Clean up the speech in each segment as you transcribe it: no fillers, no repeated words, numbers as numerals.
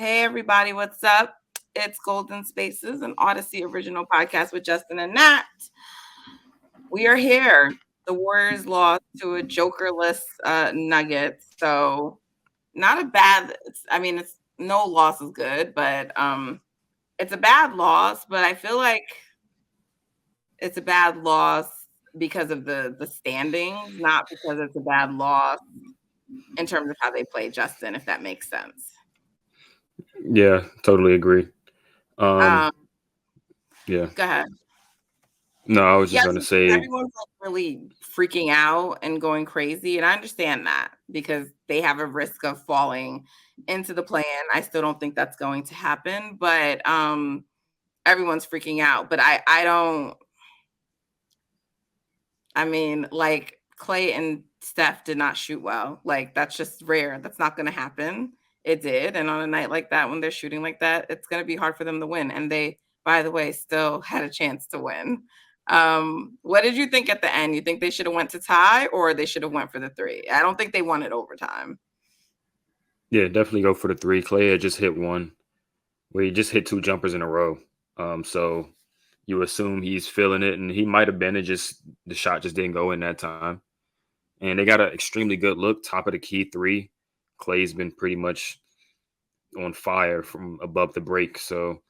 Hey, everybody, what's up? It's Golden Spaces, an Odyssey original podcast with Justin and Nat. We are here. The Warriors lost to a jokerless Nuggets. So, not a bad, it's no loss is good, but it's a bad loss. But I feel like it's a bad loss because of the standings, not because it's a bad loss in terms of how they play, Justin, if that makes sense. Yeah, totally agree. Um, Um, yeah. Go ahead. No, I was Yeah, just gonna just because say, everyone's like really freaking out and going crazy. And I understand that because they have a risk of falling into the plan. I still don't think that's going to happen, but everyone's freaking out. But I don't like Clay and Steph did not shoot well. Like that's just rare. That's not gonna happen. It did. And on a night like that, when they're shooting like that, it's gonna be hard for them to win. And they, by the way, still had a chance to win. What did you think at the end? You think they should have went to tie or they should have went for the three? I don't think they wanted overtime. yeah, definitely go for the three. Clay had just hit one where he just hit two jumpers in a row. So you assume he's feeling it, and he might have been. It just the shot just didn't go in that time. And they got an extremely good look, top of the key three. Clay's been pretty much on fire from above the break, so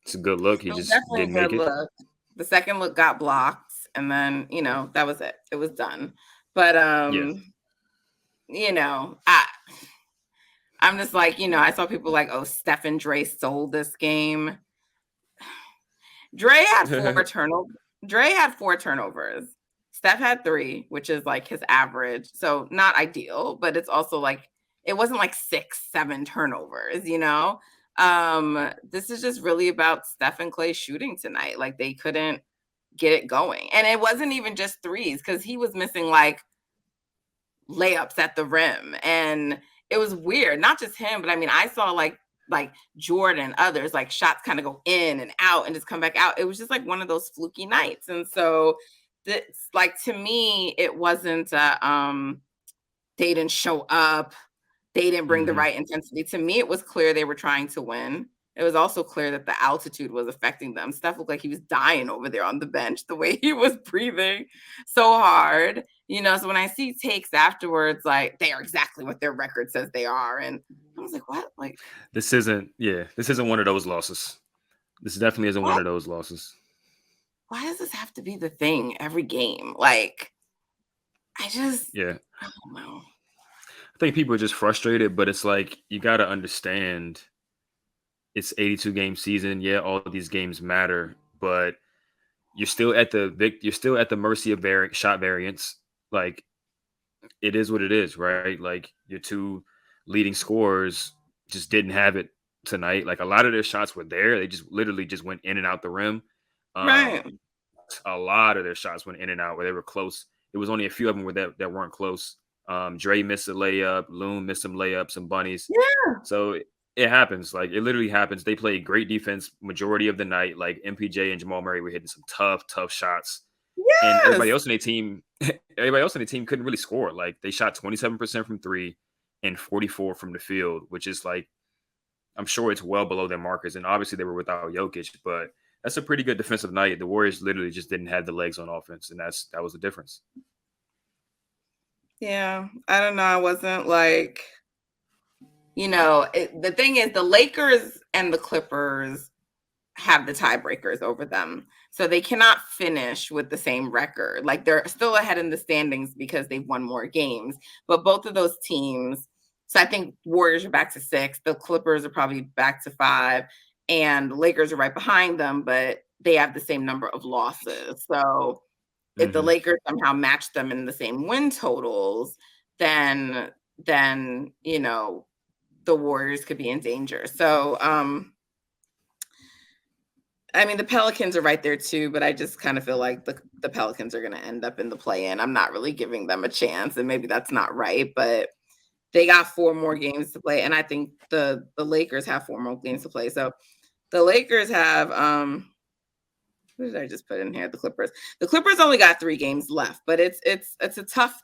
it's a good look. He It was just definitely didn't a make good it. look. The second look got blocked, and then that was it. It was done. But Yeah. I I'm just like, I saw people like, oh, Steph and Dre sold this game. Dre had four turnovers. Dre had four turnovers. Steph had three, which is like his average. So not ideal, but it's also like it wasn't like 6-7 turnovers. This is just really about Steph and Klay shooting tonight. Like they couldn't get it going. And it wasn't even just threes because he was missing like layups at the rim. And it was weird. Not just him, but I saw like Jordan, others like shots kind of go in and out and just come back out. It was just like one of those fluky nights. And so this like to me, it wasn't they didn't show up, they didn't bring the hmm right intensity. To me, it was clear they were trying to win. It was also clear that the altitude was affecting them. Steph looked like he was dying over there on the bench, the way he was breathing so hard. So when I see takes afterwards, like they are exactly what their record says they are. And I was like, what? Like, this isn't one of those losses. This definitely isn't one what? of those losses. Why does this have to be the thing every game? Like, I just, Yeah. I don't know. I think people are just frustrated, but it's like you got to understand it's 82 game season. Yeah, all these games matter, but you're still at the mercy of shot variance. Like it is what it is, right? Like your two leading scorers just didn't have it tonight. Like a lot of their shots were there. They just literally just went in and out the rim. Right. A lot of their shots went in and out where they were close. It was only a few of them that weren't close. Dre missed a layup. Loon missed some layups, some bunnies. Yeah. So it happens. Like it literally happens. They played great defense majority of the night. Like MPJ and Jamal Murray were hitting some tough shots, and Yes. everybody else on the team couldn't really score. Like they shot 27% from three and 44 from the field, which is like I'm sure it's well below their markers. And obviously they were without Jokic, but that's a pretty good defensive night. The Warriors literally just didn't have the legs on offense, and that was the difference. Yeah. I don't know. I wasn't like, the thing is, the Lakers and the Clippers have the tiebreakers over them. So they cannot finish with the same record. Like they're still ahead in the standings because they've won more games. But both of those teams, so I think Warriors are back to 6, the Clippers are probably back to 5, and the Lakers are right behind them, but they have the same number of losses. So if the Mm-hmm. Lakers somehow match them in the same win totals, then the Warriors could be in danger. So the Pelicans are right there too, but I just kind of feel like the Pelicans are going to end up in the play-in. I'm not really giving them a chance, and maybe that's not right, but they got 4 more games to play, and I think the Lakers have 4 more games to play. So the Lakers have who did I just put in here? The Clippers. The Clippers only got 3 games left, but it's a tough.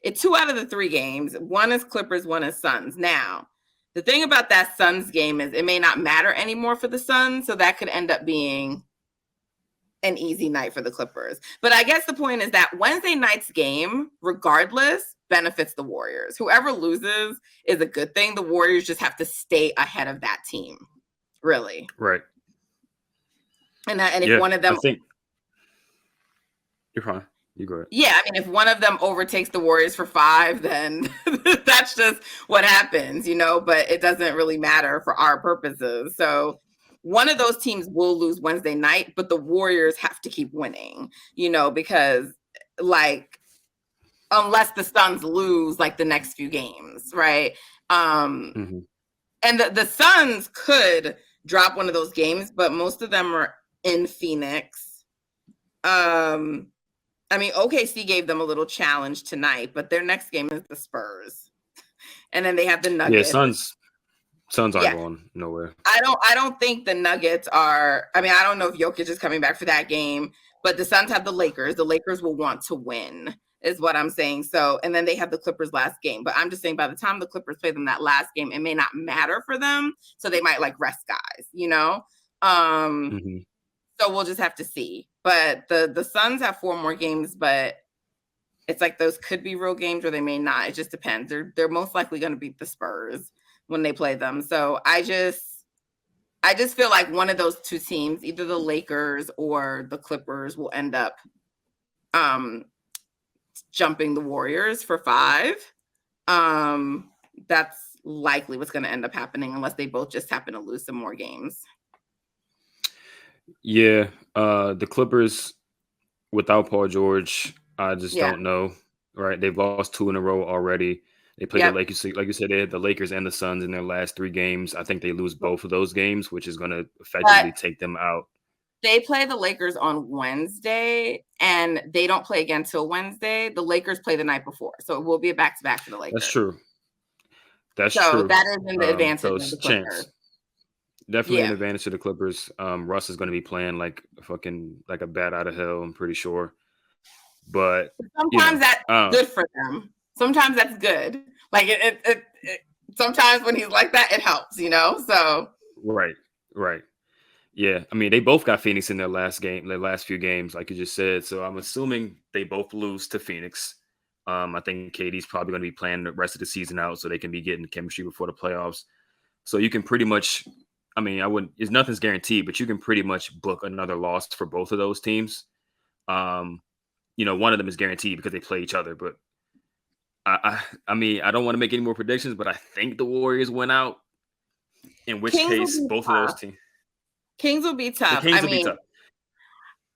It's 2 out of the 3 games. One is Clippers, one is Suns. Now The thing about that Suns game is it may not matter anymore for the Suns, so that could end up being an easy night for the Clippers. But I guess the point is that Wednesday night's game, regardless, benefits the Warriors. Whoever loses is a good thing. The Warriors just have to stay ahead of that team, really. Right. And if one of them, I think you're fine. You go ahead. Yeah, I mean, if one of them overtakes the Warriors for 5, then that's just what happens, but it doesn't really matter for our purposes. So one of those teams will lose Wednesday night, but the Warriors have to keep winning, because unless the Suns lose the next few games, right? And the Suns could drop one of those games, but most of them are in Phoenix. I mean, OKC gave them a little challenge tonight, but their next game is the Spurs, and then they have the Nuggets. Yeah, Suns aren't going nowhere. I don't think the Nuggets are. I mean, I don't know if Jokic is coming back for that game, but the Suns have the Lakers. The Lakers will want to win, is what I'm saying. So, and then they have the Clippers last game. But I'm just saying, by the time the Clippers play them that last game, it may not matter for them. So they might rest guys, So we'll just have to see. But the Suns have 4 more games, but it's those could be real games or they may not. It just depends. They're most likely going to beat the Spurs when they play them. So I just feel like one of those two teams, either the Lakers or the Clippers, will end up jumping the Warriors for 5. That's likely what's going to end up happening unless they both just happen to lose some more games. Yeah, the Clippers without Paul George, I just don't know. Right, they've lost 2 in a row already. They played the Lakers, like you said, they had the Lakers and the Suns in their last 3 games. I think they lose both of those games, which is going to effectively take them out. They play the Lakers on Wednesday, and they don't play again till Wednesday. The Lakers play the night before, so it will be a back-to-back for the Lakers. That's true. That's true. So that is in the advantage of the Clippers. Definitely an advantage to the Clippers. Russ is going to be playing like a bat out of hell, I'm pretty sure. But sometimes that's good for them. Sometimes that's good. It sometimes when he's like that, it helps, So right. Yeah, I mean, they both got Phoenix in their last few games, like you just said. So I'm assuming they both lose to Phoenix. I think KD's probably going to be playing the rest of the season out so they can be getting chemistry before the playoffs. So you can pretty much, I mean, nothing's guaranteed, but you can pretty much book another loss for both of those teams. One of them is guaranteed because they play each other. But I mean, I don't want to make any more predictions, but I think the Warriors win out. In which case, both of those teams. Kings will be tough. The Kings will be tough.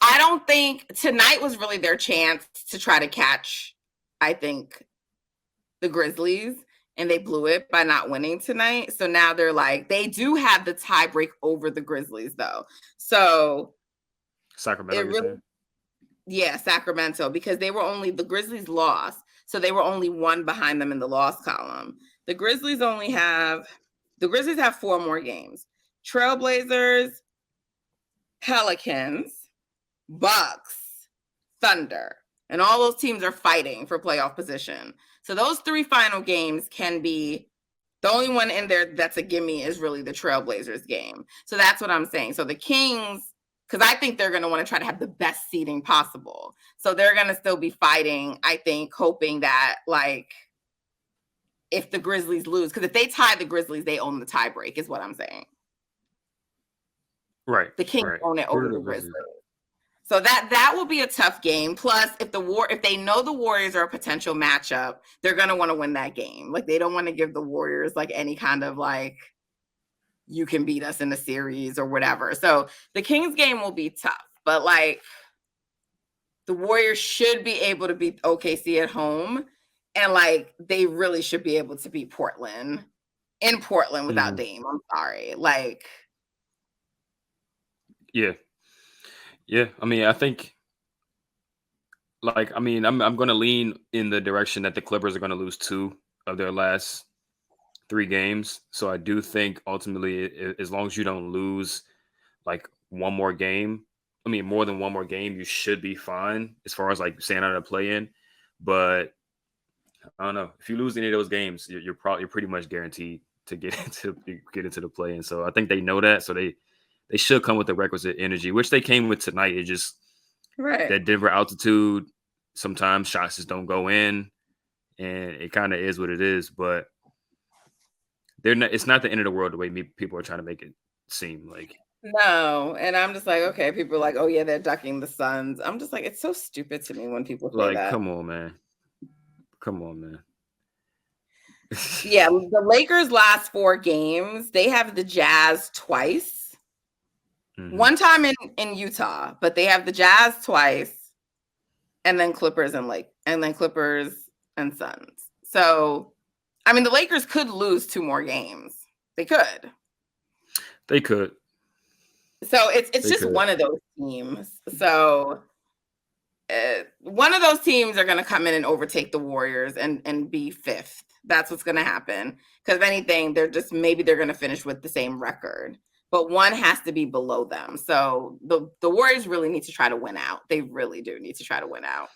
I don't think tonight was really their chance to try to catch, I think, the Grizzlies, and they blew it by not winning tonight. So now they're they do have the tie break over the Grizzlies, though. So Sacramento, Sacramento, because the Grizzlies lost. So they were only 1 behind them in the loss column. The Grizzlies have 4 more games. Trailblazers, Pelicans, Bucks, Thunder, and all those teams are fighting for playoff position. So those 3 final games can be the only one in there that's a gimme is really the Trailblazers game. So that's what I'm saying. So the Kings, because I think they're going to want to try to have the best seeding possible. So they're going to still be fighting, I think, hoping that if the Grizzlies lose, because if they tie the Grizzlies, they own the tiebreak, is what I'm saying. Right. The Kings own it over the Grizzlies. So that will be a tough game. Plus, if they know the Warriors are a potential matchup, they're going to want to win that game. They don't want to give the Warriors any kind of you can beat us in the series or whatever. So the Kings game will be tough, but the Warriors should be able to beat OKC at home, and they really should be able to beat Portland in Portland without Dame. I'm sorry. Yeah. I mean, I think, I'm going to lean in the direction that the Clippers are going to lose 2 of their last 3 games. So I do think ultimately, as long as you don't lose one more game, more than one more game, you should be fine as far as staying out of the play-in. But I don't know, if you lose any of those games, you're pretty much guaranteed to get into the play. And so I think they know that. So they should come with the requisite energy, which they came with tonight. It just that Denver altitude, sometimes shots just don't go in, and it kind of is what it is. But it's not the end of the world the way people are trying to make it seem like. No, and I'm just like, okay, people are like, oh yeah, they're ducking the Suns. I'm just like, it's so stupid to me when people say Like, that. come on, man. Yeah, the Lakers' last 4 games, they have the Jazz twice. Mm-hmm. One time in Utah, but they have the Jazz twice, and then Clippers and Suns. So, I mean, the Lakers could lose 2 more games. They could. So it's just one of those teams. So one of those teams are going to come in and overtake the Warriors and be 5th. That's what's going to happen. Because if anything, they're going to finish with the same record. But one has to be below them. So the Warriors really need to try to win out. They really do need to try to win out.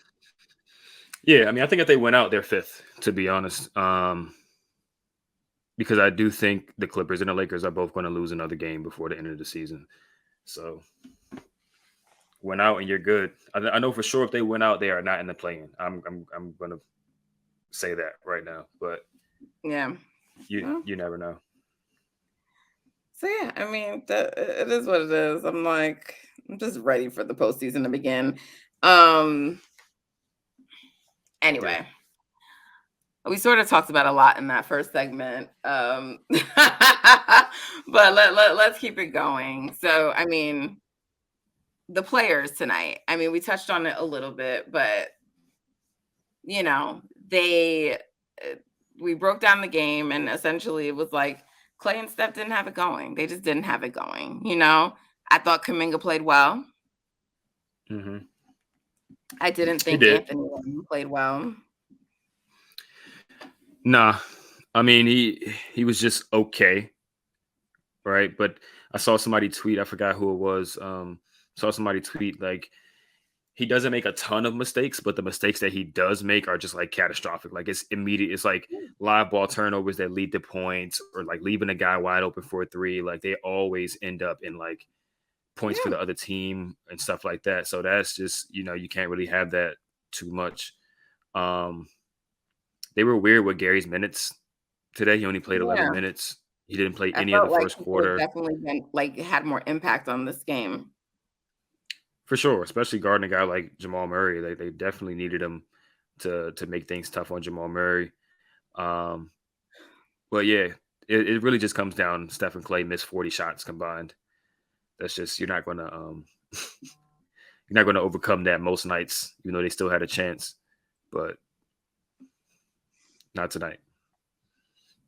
Yeah, I mean, I think if they win out, they're 5th, to be honest. Because I do think the Clippers and the Lakers are both going to lose another game before the end of the season. So win out and you're good. I know for sure if they win out, they are not in the play-in. I'm going to say that right now. But yeah, you never know. So yeah, I mean, it is what it is. I'm just ready for the postseason to begin. Anyway. We sort of talked about a lot in that first segment, but let's keep it going. So, I mean, the players tonight, I mean, we touched on it a little bit, but, you know, we broke down the game, and essentially it was like Klay and Steph didn't have it going. They just didn't have it going, you know? I thought Kuminga played well. Mm-hmm. I didn't think Anthony played well. Nah, I mean, he was just okay, right? But I saw somebody tweet, I forgot who it was, saw somebody tweet, like, he doesn't make a ton of mistakes, but the mistakes that he does make are just, like, catastrophic. Like, it's immediate. It's, like, live ball turnovers that lead to points, or, like, leaving a guy wide open for a 3. Like, they always end up in, like, points for the other team and stuff like that. So that's just, you can't really have that too much. They were weird with Gary's minutes today. He only played 11 minutes. He didn't play any of the first quarter. Definitely been, had more impact on this game. For sure, especially guarding a guy like Jamal Murray. They definitely needed him to make things tough on Jamal Murray. But yeah, it really just comes down. Steph and Klay missed 40 shots combined. That's just, you're not going to overcome that most nights, even though they still had a chance. But not tonight.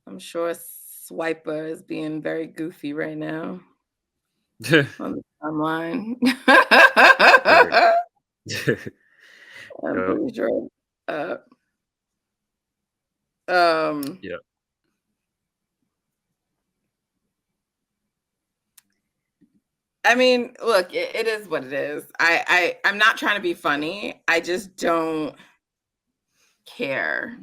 I'm sure Swiper is being very goofy right now on the timeline. I'm pretty sure. Yeah. I mean, look, it is what it is. I'm not trying to be funny. I just don't care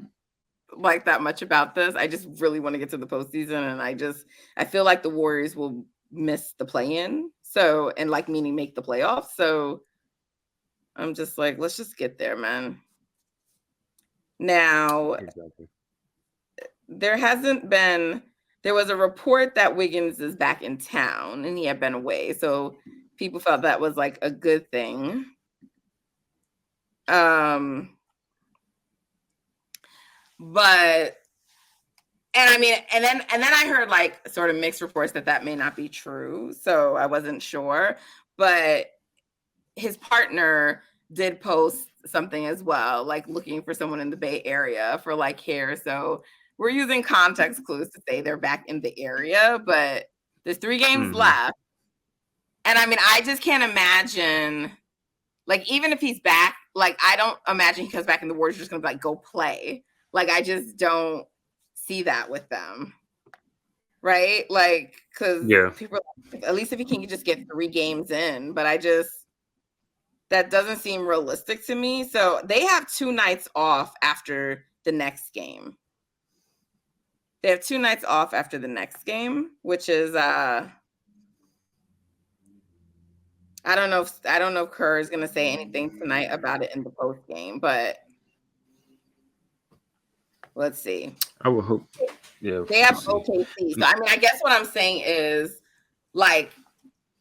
like that much about this. I just really want to get to the postseason, and I feel like the Warriors will miss the play-in. So, and like meaning make the playoffs. So I'm just like, let's just get there, man. Now, exactly. There was a report that Wiggins is back in town and he had been away. So people felt that was like a good thing. But, and I mean, and then I heard like sort of mixed reports that may not be true. So I wasn't sure, but his partner did post something as well, like looking for someone in the Bay Area for like hair. So we're using context clues to say they're back in the area, but there's 3 games left. And I mean, I just can't imagine, like, even if he's back, like, I don't imagine he comes back and the Warriors are just going to, like, go play. Like, I just don't see that with them. Right? Like, because people, at least if he can just get 3 games in, but that doesn't seem realistic to me. So they have 2 nights off after the next game. They have 2 nights off after the next game, which is I don't know if Kerr is gonna say anything tonight about it in the post game, but let's see. I would hope. Yeah, They have OKC. So I mean, I guess what I'm saying is like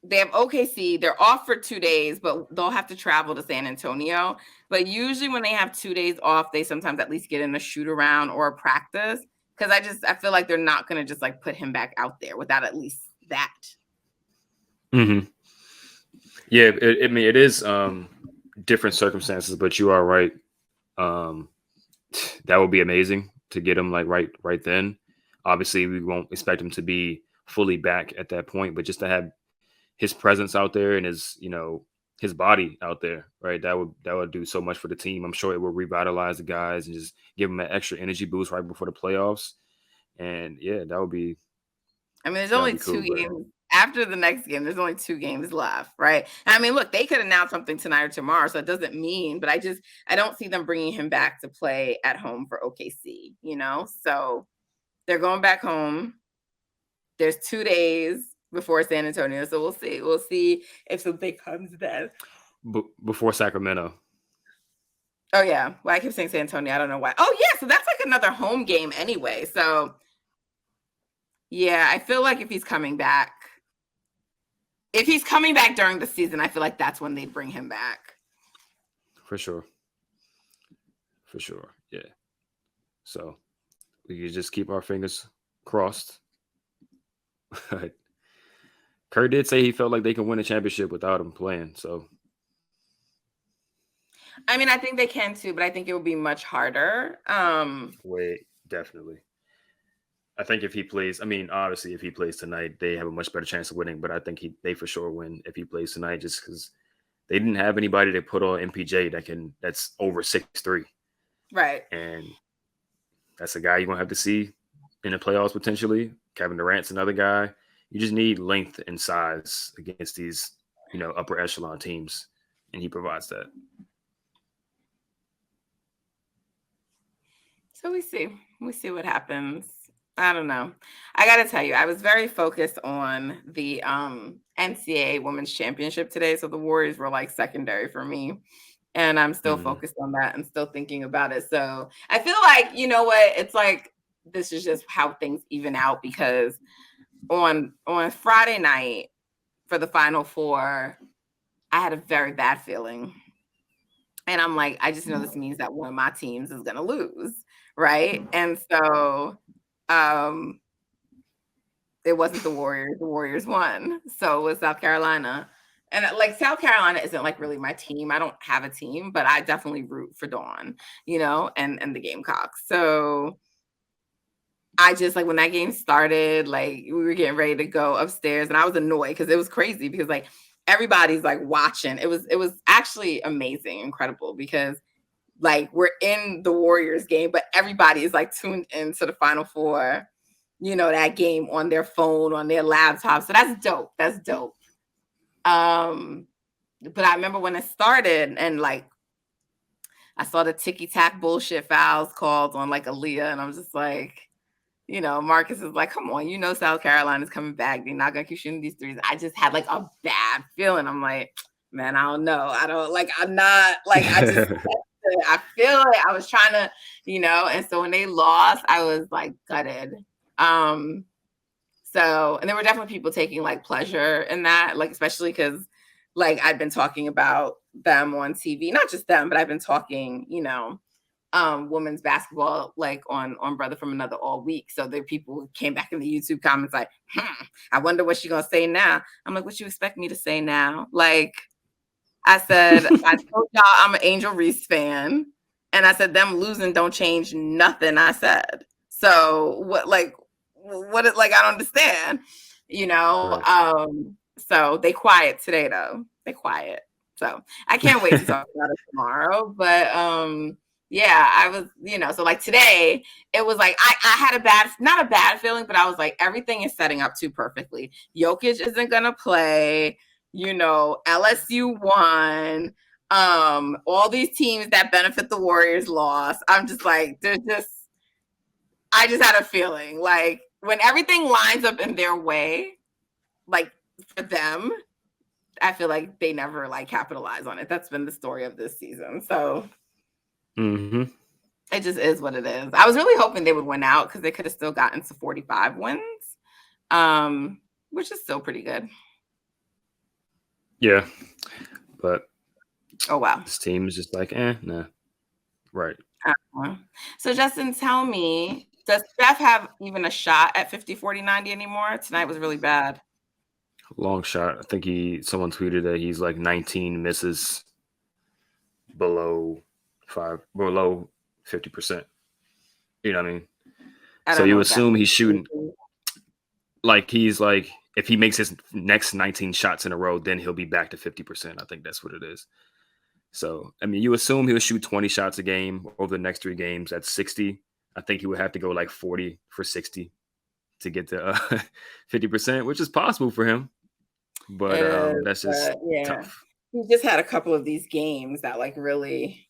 they have OKC. They're off for 2 days, but they'll have to travel to San Antonio. But usually when they have 2 days off, they sometimes at least get in a shoot around or a practice. Because I feel like they're not gonna just like put him back out there without at least that. Mm-hmm. Yeah, I mean it is different circumstances, but you are right. That would be amazing to get him like right then. Obviously, we won't expect him to be fully back at that point, but just to have his presence out there and his body out there, right? That would do so much for the team. I'm sure it will revitalize the guys and just give them an extra energy boost right before the playoffs. And yeah, that would be. I mean, there's only 2 games after the next game. There's only 2 games left, right? I mean, look, they could announce something tonight or tomorrow, so it doesn't mean. But I don't see them bringing him back to play at home for OKC. So they're going back home. There's 2 days before San Antonio, so we'll see. We'll see if something comes then. Before Sacramento. Oh yeah, well I keep saying San Antonio. I don't know why. Oh yeah, so that's like another home game anyway. So yeah, I feel like if he's coming back during the season, I feel like that's when they'd bring him back. For sure. Yeah. So we could just keep our fingers crossed. Kerr did say he felt like they can win a championship without him playing. So, I mean, I think they can too, but I think it would be much harder. Wait, definitely. I think if he plays, I mean, obviously, if he plays tonight, they have a much better chance of winning. But I think they for sure win if he plays tonight, just because they didn't have anybody to put on MPJ that's over 6'3". Right. And that's a guy you're gonna have to see in the playoffs potentially. Kevin Durant's another guy. You just need length and size against these, upper echelon teams, and he provides that. So we see what happens. I don't know. I got to tell you, I was very focused on the NCAA Women's Championship today. So the Warriors were like secondary for me. And I'm still focused on that and still thinking about it. So I feel like, you know what? It's like, this is just how things even out, because on Friday night for the Final Four, I had a very bad feeling. And I'm like, I just know this means that one of my teams is going to lose. Right. And so it wasn't the Warriors. The Warriors won. So it was South Carolina. And like South Carolina isn't like really my team. I don't have a team, but I definitely root for Dawn, and the Gamecocks. So I just like when that game started, like we were getting ready to go upstairs and I was annoyed because it was crazy because like everybody's like watching. It was actually amazing, incredible, because like we're in the Warriors game, but everybody is like tuned into the Final Four, that game on their phone, on their laptop. So that's dope. That's dope. But I remember when it started and like I saw the ticky-tack bullshit fouls called on like Aaliyah, and I'm just like, Marcus is like, come on, South Carolina's coming back. They're not gonna keep shooting these threes. I just had like a bad feeling. I'm like, man, I don't know. I'm not like, I just I feel it. I was trying to, and so when they lost, I was like gutted. So, and there were definitely people taking like pleasure in that, like, especially because like I'd been talking about them on TV, not just them, but I've been talking, women's basketball, like on Brother from Another all week. So there are people who came back in the YouTube comments like, I wonder what she's going to say now. I'm like, what you expect me to say now? Like, I said, I told y'all I'm an Angel Reese fan. And I said, them losing don't change nothing I said. So what, like, I don't understand, Right. So they quiet today though. They quiet. So I can't wait to talk about it tomorrow. But yeah, I was, so like today it was like I had not a bad feeling, but I was like, everything is setting up too perfectly. Jokic isn't gonna play, LSU won. All these teams that benefit the Warriors lost. I'm just like, I just had a feeling like when everything lines up in their way, like for them, I feel like they never like capitalize on it. That's been the story of this season. So it just is what it is. I was really hoping they would win out because they could have still gotten to 45 wins, which is still pretty good. Yeah, but oh wow, this team is just like, nah, right. So Justin, tell me, does Steph have even a shot at 50, 40, 90 anymore? Tonight was really bad. Long shot. I think someone tweeted that he's like 19 misses below 50%. You know what I mean? So you assume he's shooting like he's like, if he makes his next 19 shots in a row, then he'll be back to 50%. I think that's what it is. So, I mean, you assume he'll shoot 20 shots a game over the next 3 games. That's 60. I think he would have to go like 40 for 60 to get to 50%, which is possible for him. But that's just tough. He just had a couple of these games that like really,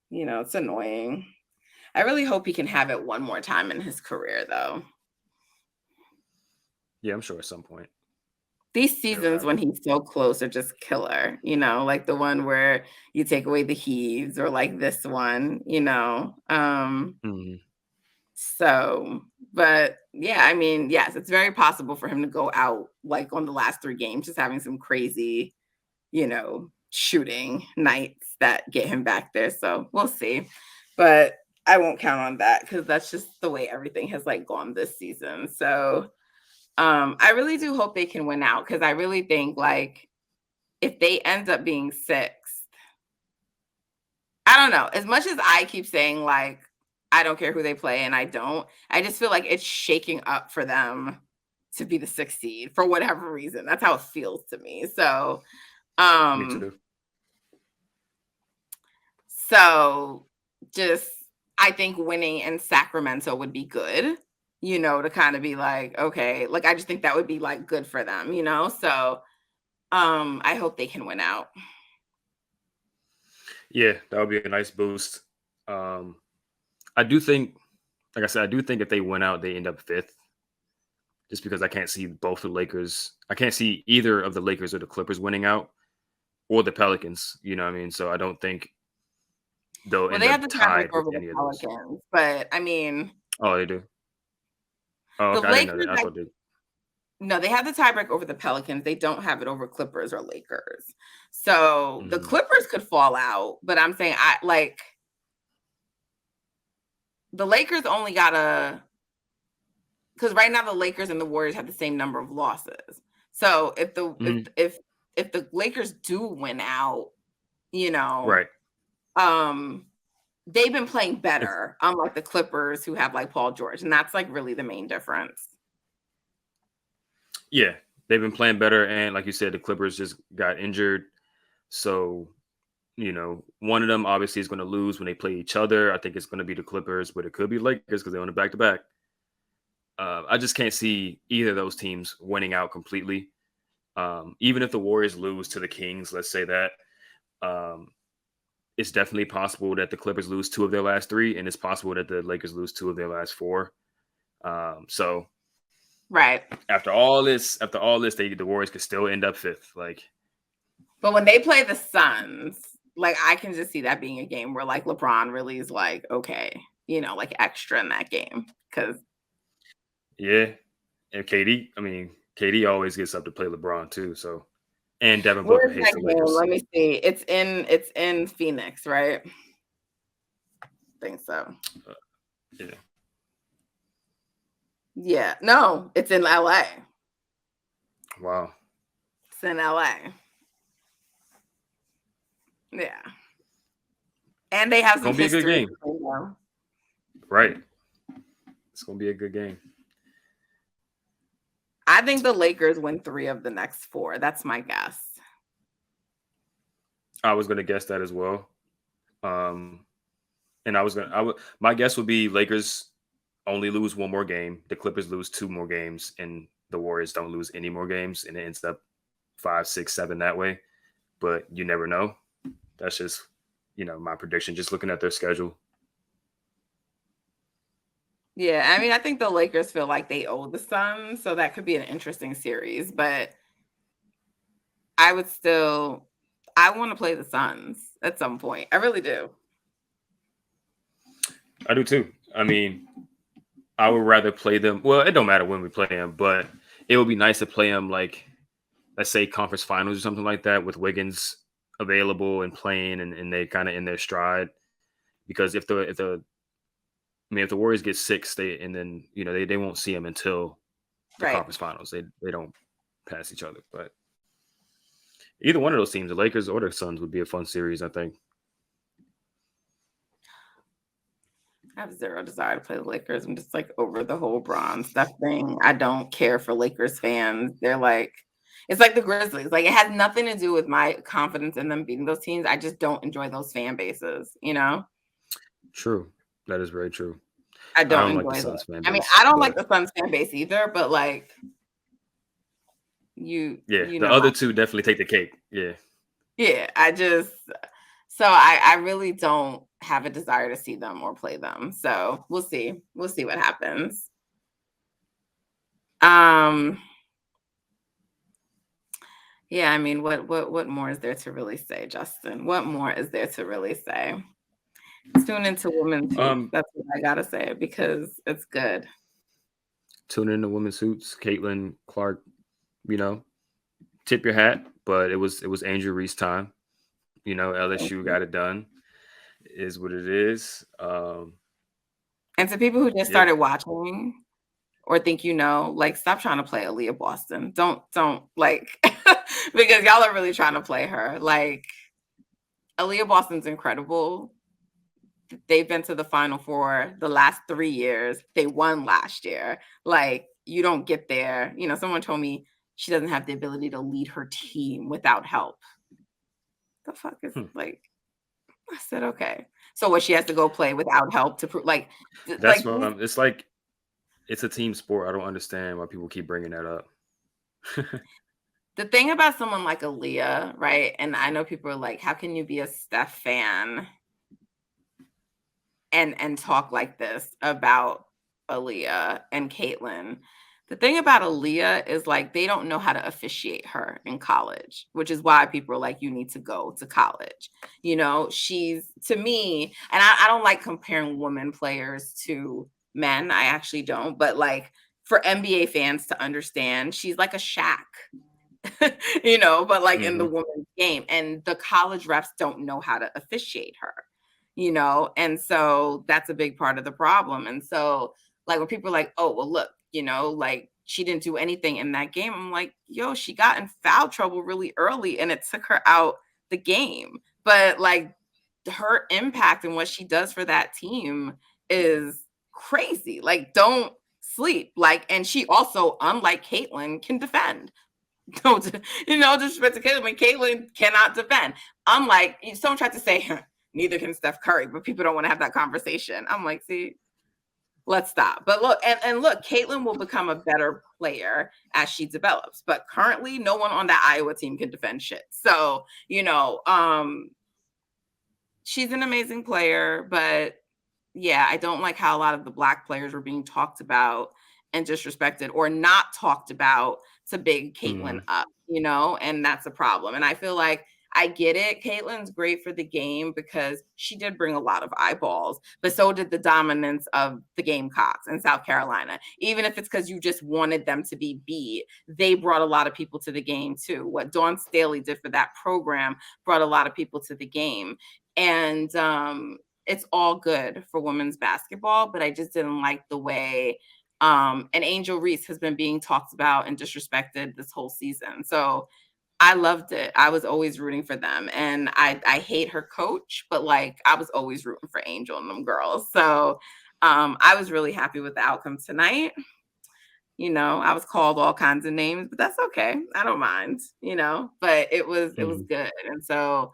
it's annoying. I really hope he can have it one more time in his career, though. Yeah, I'm sure at some point. These seasons when he's so close are just killer, like the one where you take away the heaves or like this one, So, but yeah, I mean, yes, it's very possible for him to go out like on the last 3 games, just having some crazy, shooting nights that get him back there. So we'll see. But I won't count on that because that's just the way everything has like gone this season. So I really do hope they can win out because I really think like if they end up being 6th, I don't know. As much as I keep saying like I don't care who they play and I just feel like it's shaking up for them to be the 6th seed for whatever reason. That's how it feels to me. So me too. So just I think winning in Sacramento would be good, to kind of be like, okay, like I just think that would be like good for them, So I hope they can win out. Yeah, that would be a nice boost. I do think, like I said, I do think if they win out, they end up 5th. Just because I can't see both the Lakers. I can't see either of the Lakers or the Clippers winning out, or the Pelicans. You know what I mean? So I don't think they'll end up tied with any of those. But I mean, oh, they do. Oh, okay. I didn't know that. I thought they. No, they have the tiebreak over the Pelicans. They don't have it over Clippers or Lakers. So the Clippers could fall out, but I'm saying the Lakers only because right now the Lakers and the Warriors have the same number of losses. So if the Lakers do win out, right. They've been playing better, unlike the Clippers who have like Paul George, and that's like really the main difference. Yeah, they've been playing better, and like you said, the Clippers just got injured, so one of them obviously is going to lose when they play each other. I think it's going to be the Clippers, but it could be Lakers because they own it back to back. I just can't see either of those teams winning out completely. Even if the Warriors lose to the Kings, let's say that, it's definitely possible that the Clippers lose 2 of their last 3, and it's possible that the Lakers lose 2 of their last 4. So, right after all this, the Warriors could still end up 5th. Like, but when they play the Suns, like I can just see that being a game where like LeBron really is like, okay, like extra in that game because. Yeah, and KD always gets up to play LeBron too. So, and Devin Booker hates the Lakers. Let me see. It's in Phoenix, right? I think so. Yeah. Yeah. No, it's in LA. Wow. It's in LA. Yeah. And they have some history. It's gonna be a good game. Right. It's gonna be a good game. I think the Lakers win 3 of the next 4. That's my guess. I was gonna guess that as well. And my guess would be Lakers only lose 1 more game, the Clippers lose 2 more games, and the Warriors don't lose any more games, and it ends up 5, 6, 7 that way. But you never know. That's just, my prediction, just looking at their schedule. Yeah, I mean, I think the Lakers feel like they owe the Suns, so that could be an interesting series, but I would still I wanna play the Suns at some point. I really do. I do too. I mean, I would rather play them. Well, it don't matter when we play them, but it would be nice to play them like, let's say, conference finals or something like that with Wiggins available and playing, and they kind of in their stride. Because if the Warriors get six, and then they won't see them until the Right. conference finals. They don't pass each other. But either one of those teams, the Lakers or the Suns, would be a fun series, I think. I have zero desire to play the Lakers. I'm just like over the whole Bron stuff thing. I don't care for Lakers fans. They're like, it's like the Grizzlies. Like it has nothing to do with my confidence in them beating those teams. I just don't enjoy those fan bases, you know? True. That is very true. I I don't don't like the enjoy that. Suns fan I mean, base, I don't like but the Suns fan base either, but like yeah, you the know other my two definitely take the cake. Yeah. yeah, I really don't have a desire to see them or play them. So we'll see. We'll see what happens. Um Yeah, I mean, what more is there to really say, Justin? What more is there to really say? Tune into Women's Hoops. Um, That's what I gotta say because it's good. Tune in to Women's Hoops. Caitlin Clark, you know, tip your hat, but it was Angel Reese time. Thank LSU you. got it done. Is what it is. And to people who just Yeah. started watching or think like stop trying to play Aaliyah Boston. Don't like because y'all are really trying to play her. Like Aaliyah Boston's incredible. They've been to the Final Four the last 3 years. They won last year. Like, you don't get there. Someone told me she doesn't have the ability to lead her team without help. The fuck is Hmm. like I said, okay. So what she has to go play without help to prove like That's what it's like. It's a team sport. I don't understand why people keep bringing that up. the thing about someone like Aaliyah, right? And I know people are like, how can you be a Steph fan and talk like this about Aaliyah and Caitlyn? The thing about Aaliyah is like they don't know how to officiate her in college, which is why people are like, you need to go to college. She's to me, and I don't like comparing women players to men. I actually don't, but like for NBA fans to understand, she's like a Shaq, but like in the Hmm. women's game. And the college refs don't know how to officiate her, and so that's a big part of the problem. And so, like, when people are like, oh, well, look, like she didn't do anything in that game, I'm like, yo, she got in foul trouble really early and it took her out the game. But like her impact and what she does for that team is crazy. Like, don't sleep. Like, and she also, unlike Caitlyn, can defend. No, disrespect to Caitlyn. Caitlyn cannot defend. Unlike someone tried to say, neither can Steph Curry, but people don't want to have that conversation. I'm like, see, let's stop. But look, and look, Caitlyn will become a better player as she develops. But currently, no one on that Iowa team can defend shit. So, she's an amazing player, but yeah, I don't like how a lot of the Black players were being talked about and disrespected or not talked about to big Caitlyn Hmm. up, and that's a problem. And I feel like I get it. Caitlyn's great for the game because she did bring a lot of eyeballs, but so did the dominance of the Gamecocks in South Carolina. Even if it's because you just wanted them to be beat, they brought a lot of people to the game too. What Dawn Staley did for that program brought a lot of people to the game. And it's all good for women's basketball, but I just didn't like the way and Angel Reese has been being talked about and disrespected this whole season. So I loved it. I was always rooting for them. And I hate her coach, but like I was always rooting for Angel and them girls. So I was really happy with the outcome tonight. I was called all kinds of names, but that's okay. I don't mind, but it was Hmm. good. And so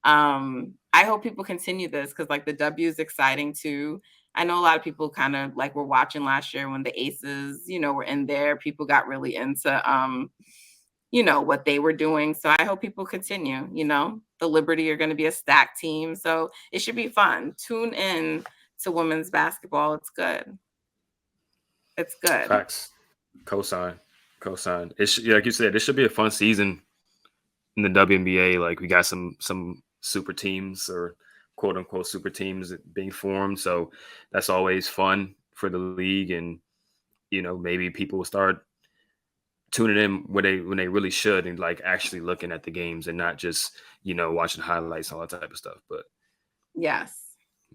I hope people continue this because like the W is exciting too. I know a lot of people kind of like were watching last year when the Aces, were in there. People got really into what they were doing. So I hope people continue. The Liberty are going to be a stacked team. So it should be fun. Tune in to women's basketball. It's good. It's good. Facts. Cosign. Like you said, this should be a fun season in the WNBA. Like we got some super teams or quote unquote super teams being formed. So that's always fun for the league, and maybe people will start tuning in when they really should, and like actually looking at the games and not just watching highlights and all that type of stuff. But Yes.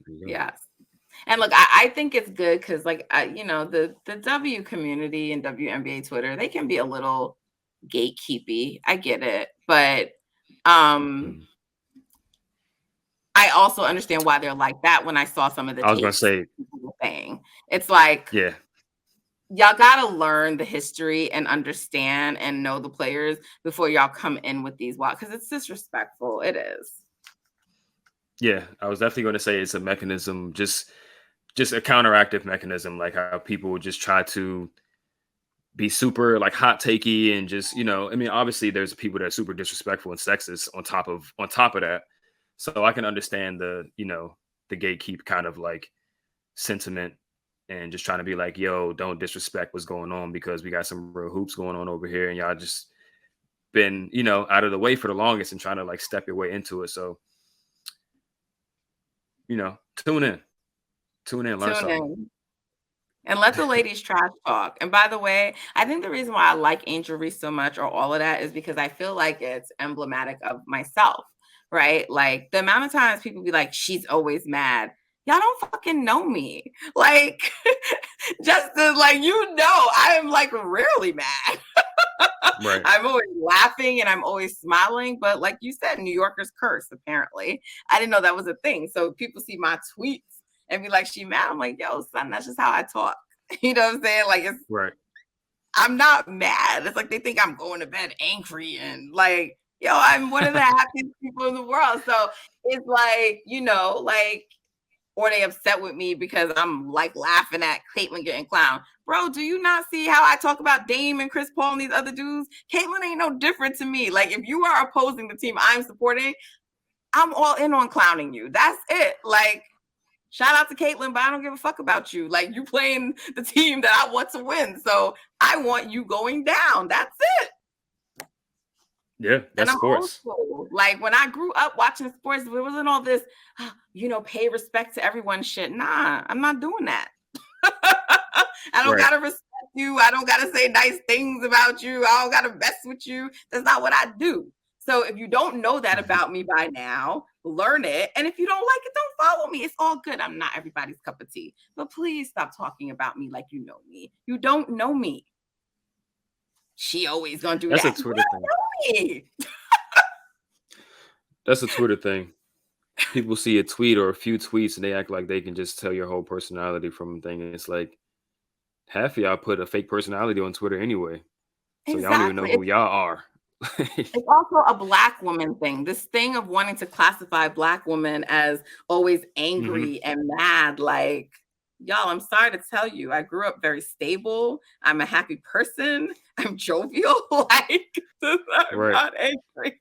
yeah. Yes. And look, I think it's good because, like, the W community and WNBA Twitter, they can be a little gatekeepy. I get it, but Mhm. I also understand why they're like that. When I saw some of the I was gonna takes say, people were saying, it's like yeah, y'all gotta learn the history and understand and know the players before y'all come in with these wild, because it's disrespectful. It is. yeah. I was definitely gonna say it's a mechanism, just a counteractive mechanism, like how people would just try to be super like hot takey and just I mean, obviously there's people that are super disrespectful and sexist on top of that. So I can understand the gatekeep kind of like sentiment and just trying to be like, yo, don't disrespect what's going on because we got some real hoops going on over here and y'all just been out of the way for the longest and trying to like step your way into it. So tune in, learn Tune something. in. And let the ladies trash talk. And by the way, I think the reason why I like Angel Reese so much or all of that is because I feel like it's emblematic of myself, right? Like the amount of times people be like, she's always mad. Y'all don't fucking know me. Like, just to, like, I am like rarely mad. Right. I'm always laughing and I'm always smiling. But like you said, New Yorkers curse, apparently. I didn't know that was a thing. So people see my tweets and be like, she mad. I'm like, yo, son, that's just how I talk. You know what I'm saying? Like, Right. I'm not mad. It's like they think I'm going to bed angry and like, yo, I'm one of the happiest people in the world. So it's like, or they upset with me because I'm like laughing at Caitlyn getting clowned. Bro, do you not see how I talk about Dame and Chris Paul and these other dudes? Caitlyn ain't no different to me. Like, if you are opposing the team I'm supporting, I'm all in on clowning you. That's it. Like, shout out to Caitlyn, but I don't give a fuck about you. Like, you playing the team that I want to win. So I want you going down. That's it. Yeah, that's sports. Also, like, when I grew up watching sports, there wasn't all this, pay respect to everyone shit. Nah, I'm not doing that. I don't gotta respect you. I don't gotta say nice things about you. I don't gotta mess with you. That's not what I do. So if you don't know that about me by now, learn it. And if you don't like it, don't follow me. It's all good. I'm not everybody's cup of tea. But please stop talking about me like you know me. You don't know me. She always gonna do That's that. a Twitter thing. That's a Twitter thing. People see a tweet or a few tweets and they act like they can just tell your whole personality from a thing. And it's like half of y'all put a fake personality on Twitter anyway. So y'all don't even know who y'all are. It's also a Black woman thing. This thing of wanting to classify Black women as always angry and mad. Like, y'all, I'm sorry to tell you, I grew up very stable. I'm a happy person. I'm jovial. Like, I'm not angry.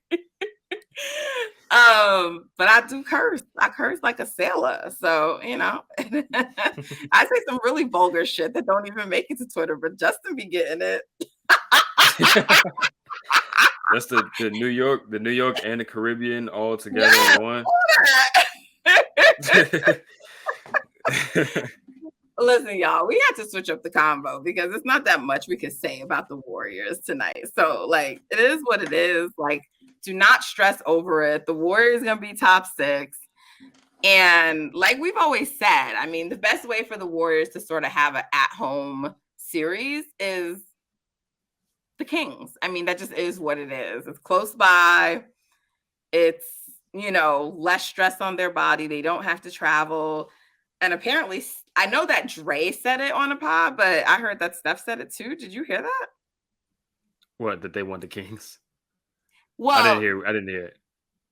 But I do curse. I curse like a sailor. So, I say some really vulgar shit that don't even make it to Twitter, but Justin be getting it. That's the New York and the Caribbean all together in one. Listen, y'all, we had to switch up the combo because it's not that much we can say about the Warriors tonight. So, like, it is what it is. Like, do not stress over it. The Warriors gonna be top 6. And like we've always said, I mean, the best way for the Warriors to sort of have an at-home series is the Kings. I mean, that just is what it is. It's close by. It's, less stress on their body. They don't have to travel. And apparently, I know that Dre said it on a pod, but I heard that Steph said it too. Did you hear that? What, that they want the Kings? Well, I didn't hear it.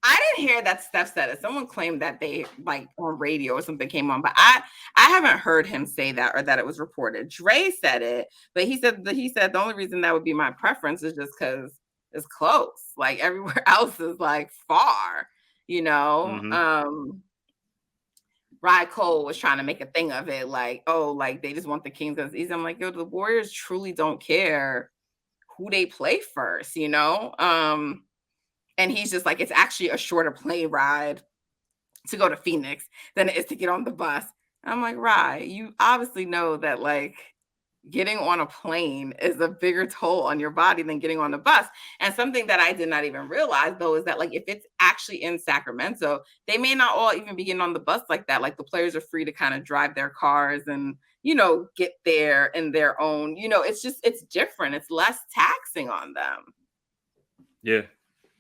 I didn't hear that Steph said it. Someone claimed that they, like, on radio or something came on, but I haven't heard him say that or that it was reported. Dre said it, but he said the only reason that would be my preference is just because it's close. Like, everywhere else is like far, Rye Cole was trying to make a thing of it, like, oh, like they just want the Kings as easy. I'm like, yo, the Warriors truly don't care who they play first, you know? And he's just like, it's actually a shorter plane ride to go to Phoenix than it is to get on the bus. And I'm like, Rye, you obviously know that like getting on a plane is a bigger toll on your body than getting on a bus. And something that I did not even realize though is that like if it's actually in Sacramento, they may not all even be getting on the bus like that. Like the players are free to kind of drive their cars and get there in their own, it's different. It's less taxing on them. Yeah.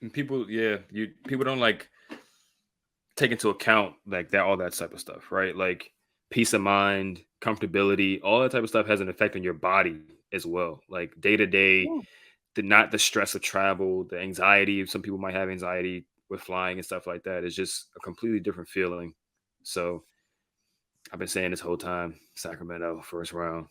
And people don't like take into account like that, all that type of stuff, right? Like peace of mind, comfortability, all that type of stuff has an effect on your body as well. Like day to day, Yeah. not the stress of travel, the anxiety. Some people might have anxiety with flying and stuff like that. It's just a completely different feeling. So I've been saying this whole time, Sacramento first round.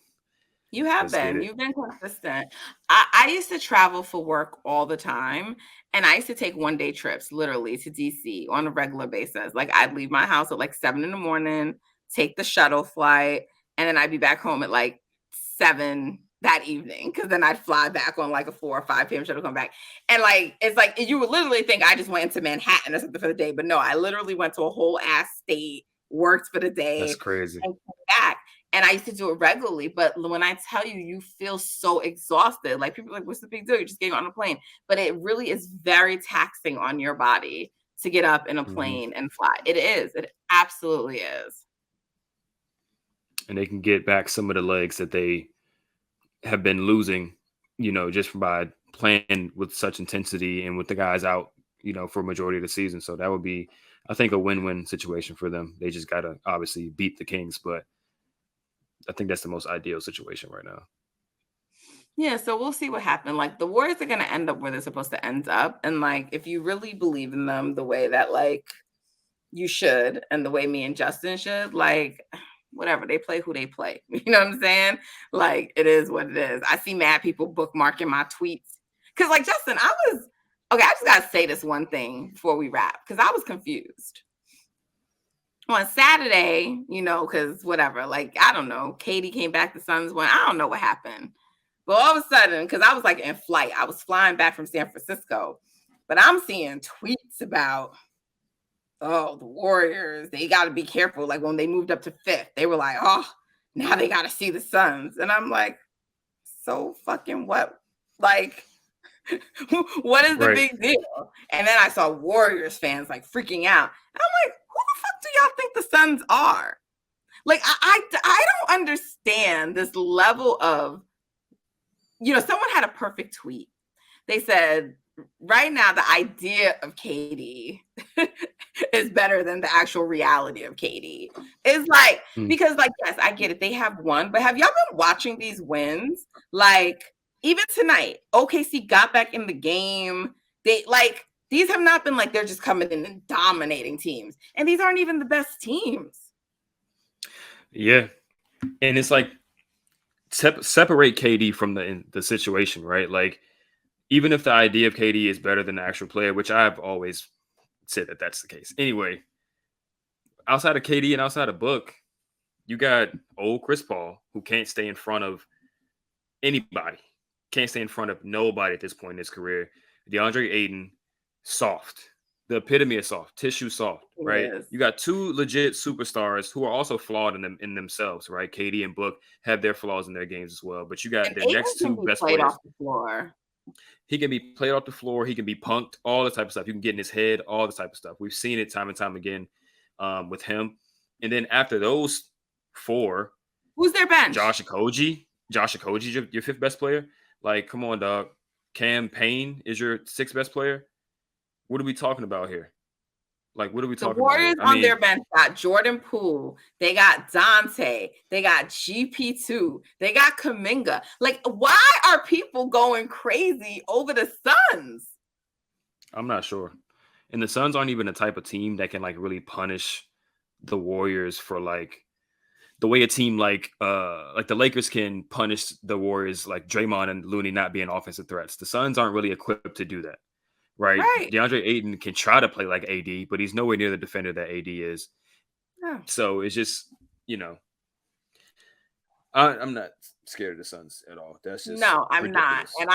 You have Let's get been. it. You've been consistent. I used to travel for work all the time, and I used to take one-day trips, literally, to DC on a regular basis. Like, I'd leave my house at, like, 7 in the morning, take the shuttle flight, and then I'd be back home at, like, 7 that evening, because then I'd fly back on, like, a 4 or 5 PM shuttle, come back. And, like, it's like you would literally think I just went to Manhattan or something for the day, but no, I literally went to a whole ass state, worked for the That's day, crazy. and came back. And I used to do it regularly, but when I tell you, you feel so exhausted. Like people are like, what's the big deal? You just getting on a plane. But it really is very taxing on your body to get up in a Mhm. plane and fly. It is. It absolutely is. And they can get back some of the legs that they have been losing, just by playing with such intensity and with the guys out, for a majority of the season. So that would be, I think, a win-win situation for them. They just got to obviously beat the Kings, but I think that's the most ideal situation right now. Yeah, so we'll see what happens. Like the Warriors are gonna end up where they're supposed to end up. And like if you really believe in them the way that like you should and the way me and Justin should, like whatever, they play who they play. You know what I'm saying? Like it is what it is. I see mad people bookmarking my tweets. Cause like Justin, I just gotta say this one thing before we wrap, because I was confused. On Saturday, because whatever, like I don't know, Katie came back, the Suns won. I don't know what happened. But all of a sudden, because I was like in flight, I was flying back from San Francisco, but I'm seeing tweets about, oh, the Warriors, they got to be careful. Like when they moved up to fifth, they were like, oh, now they got to see the Suns. And I'm like, so fucking what? Like, what is the Right. big deal? And then I saw Warriors fans like freaking out. And I'm like, who the fuck do y'all think the Suns are? Like, I don't understand this level of, someone had a perfect tweet. They said, right now, the idea of Katie is better than the actual reality of Katie. It's like, because, like, yes, I get it. They have won, but have y'all been watching these wins? Like, even tonight, OKC got back in the game. These have not been like they're just coming in and dominating teams. And these aren't even the best teams. Yeah. And it's like, separate KD from the situation, right? Like, even if the idea of KD is better than the actual player, which I've always said that that's the case. Anyway, outside of KD and outside of Book, you got old Chris Paul who can't stay in front of anybody, can't stay in front of nobody at this point in his career. DeAndre Ayton, soft, the epitome of soft, tissue soft, right? Yes. You got two legit superstars who are also flawed in themselves, right? KD and Book have their flaws in their games as well, but you got And their Ayton next can two be best played players. off the floor. He can be played off the floor. He can be punked, all the type of stuff. You can get in his head, all the type of stuff. We've seen it time and time again with him. And then after those four, who's their bench? Josh Okogie, your fifth best player. Like, come on, dog. Cam Payne is your sixth best player. What are we talking about here? Like, what are we talking about here? The Warriors on their bench got Jordan Poole. They got Dante. They got GP2. They got Kuminga. Like, why are people going crazy over the Suns? I'm not sure. And the Suns aren't even the type of team that can like really punish the Warriors for like the way a team like the Lakers can punish the Warriors, like Draymond and Looney not being offensive threats. The Suns aren't really equipped to do that. Right. DeAndre Ayton can try to play like AD, but he's nowhere near the defender that AD is. Oh. So it's just, I'm not scared of the Suns at all. That's just No, I'm not. ridiculous. And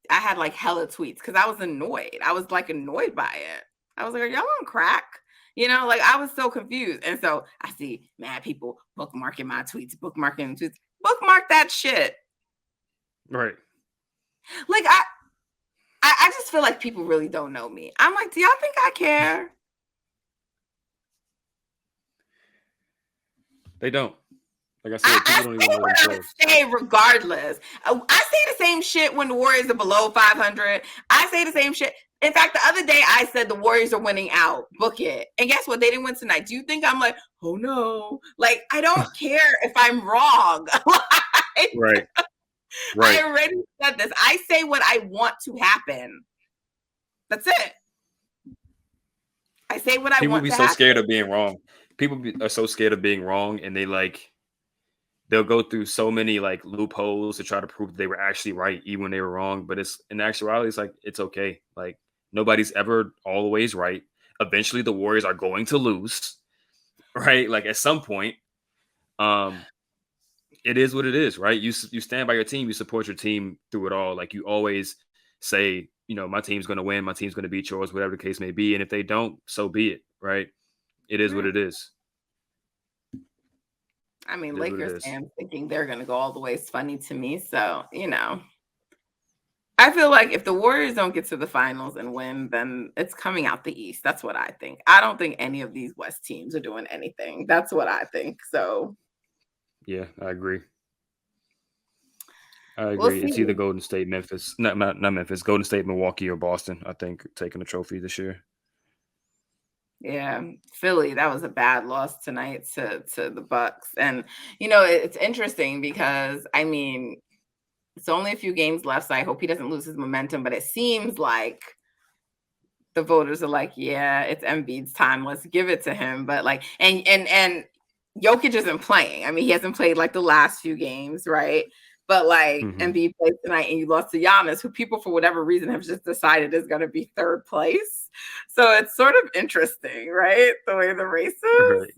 I had like hella tweets because I was annoyed. I was like annoyed by it. I was like, are y'all on crack? Like I was so confused. And so I see mad people bookmarking my tweets, bookmarking tweets. Bookmark that shit. Right. Like I just feel like people really don't know me. I'm like, do y'all think I care? They don't. Like I said, people don't even know what I would say regardless. I say the same shit when the Warriors are below 500. I say the same shit. In fact, the other day I said the Warriors are winning out. Book it. And guess what? They didn't win tonight. Do you think I'm like, oh no? Like, I don't care if I'm wrong. Right. I already said this. I say what I want to happen. That's it. I say what I want to happen. People be so scared of being wrong. People are so scared of being wrong, and they'll go through so many like loopholes to try to prove they were actually right, even when they were wrong. But it's in actuality, it's like it's okay. Like nobody's ever always right. Eventually, the Warriors are going to lose, right? Like at some point, it is what it is, right? You stand by your team, you support your team through it all. Like you always say, my team's going to win, my team's going to beat yours, whatever the case may be. And if they don't, so be it, right? It is what it is. I mean, Lakers fans thinking they're going to go all the way is funny to me. So, I feel like if the Warriors don't get to the finals and win, then it's coming out the East. That's what I think. I don't think any of these West teams are doing anything. That's what I think. So, yeah, I agree. It's either Golden State, Memphis, not Memphis, Golden State, Milwaukee, or Boston, I think, taking the trophy this year. Yeah, Philly, that was a bad loss tonight to the Bucks. And, it's interesting because, I mean, it's only a few games left, so I hope he doesn't lose his momentum. But it seems like the voters are like, yeah, it's Embiid's time. Let's give it to him. But like, and Jokic isn't playing. I mean, he hasn't played like the last few games, right? But like Embiid played tonight and you lost to Giannis, who people for whatever reason have just decided is going to be third place. So it's sort of interesting, right? The way the race is. Right.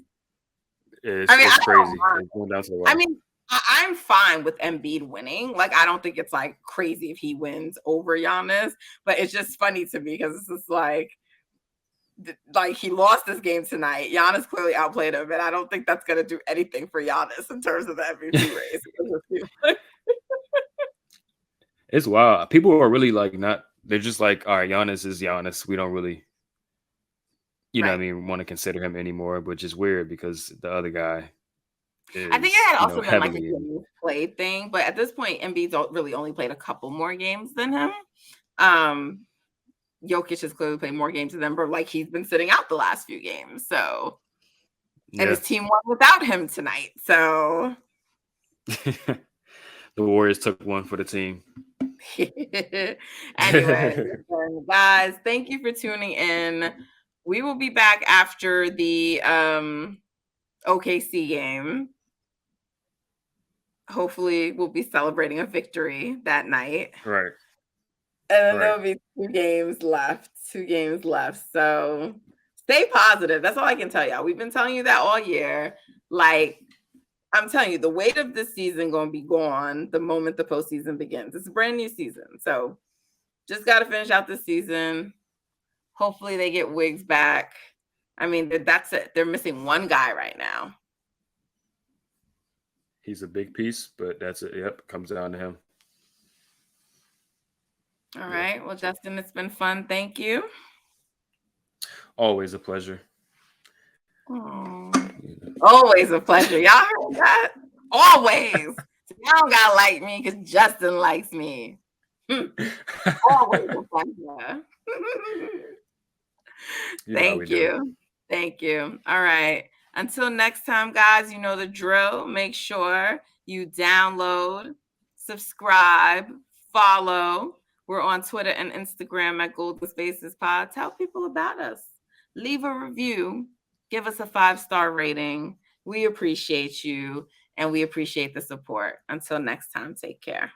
It's crazy. It's going down to the wire. I mean, I'm fine with Embiid winning. Like, I don't think it's like crazy if he wins over Giannis, but it's just funny to me because it's just like he lost this game tonight. Giannis clearly outplayed him, and I don't think that's going to do anything for Giannis in terms of the MVP race. It's wild. People are really like they're just like, all right, Giannis is Giannis. We don't really, know what I mean, want to consider him anymore, which is weird because the other guy is, I think it had also been like a game played thing, but at this point, Embiid's really only played a couple more games than him. Jokic has clearly played more games than them, but like he's been sitting out the last few games. So, and his team won without him tonight. So, the Warriors took one for the team. Anyway, guys, thank you for tuning in. We will be back after the OKC game. Hopefully, we'll be celebrating a victory that night. Right. And then there'll be 2 games left. So stay positive. That's all I can tell y'all. We've been telling you that all year. Like, I'm telling you, the weight of this season going to be gone the moment the postseason begins. It's a brand new season. So just got to finish out this season. Hopefully they get Wiggs back. I mean, that's it. They're missing one guy right now. He's a big piece, but that's it. Yep, comes down to him. All right. Well, Justin, it's been fun. Thank you. Always a pleasure. Always a pleasure. Y'all heard that? Always. Y'all don't gotta like me because Justin likes me. Always a pleasure. Thank you. Thank you. All right. Until next time, guys, you know the drill. Make sure you download, subscribe, follow. We're on Twitter and Instagram at Golden Spaces Pod. Tell people about us. Leave a review. Give us a 5-star rating. We appreciate you, and we appreciate the support. Until next time, take care.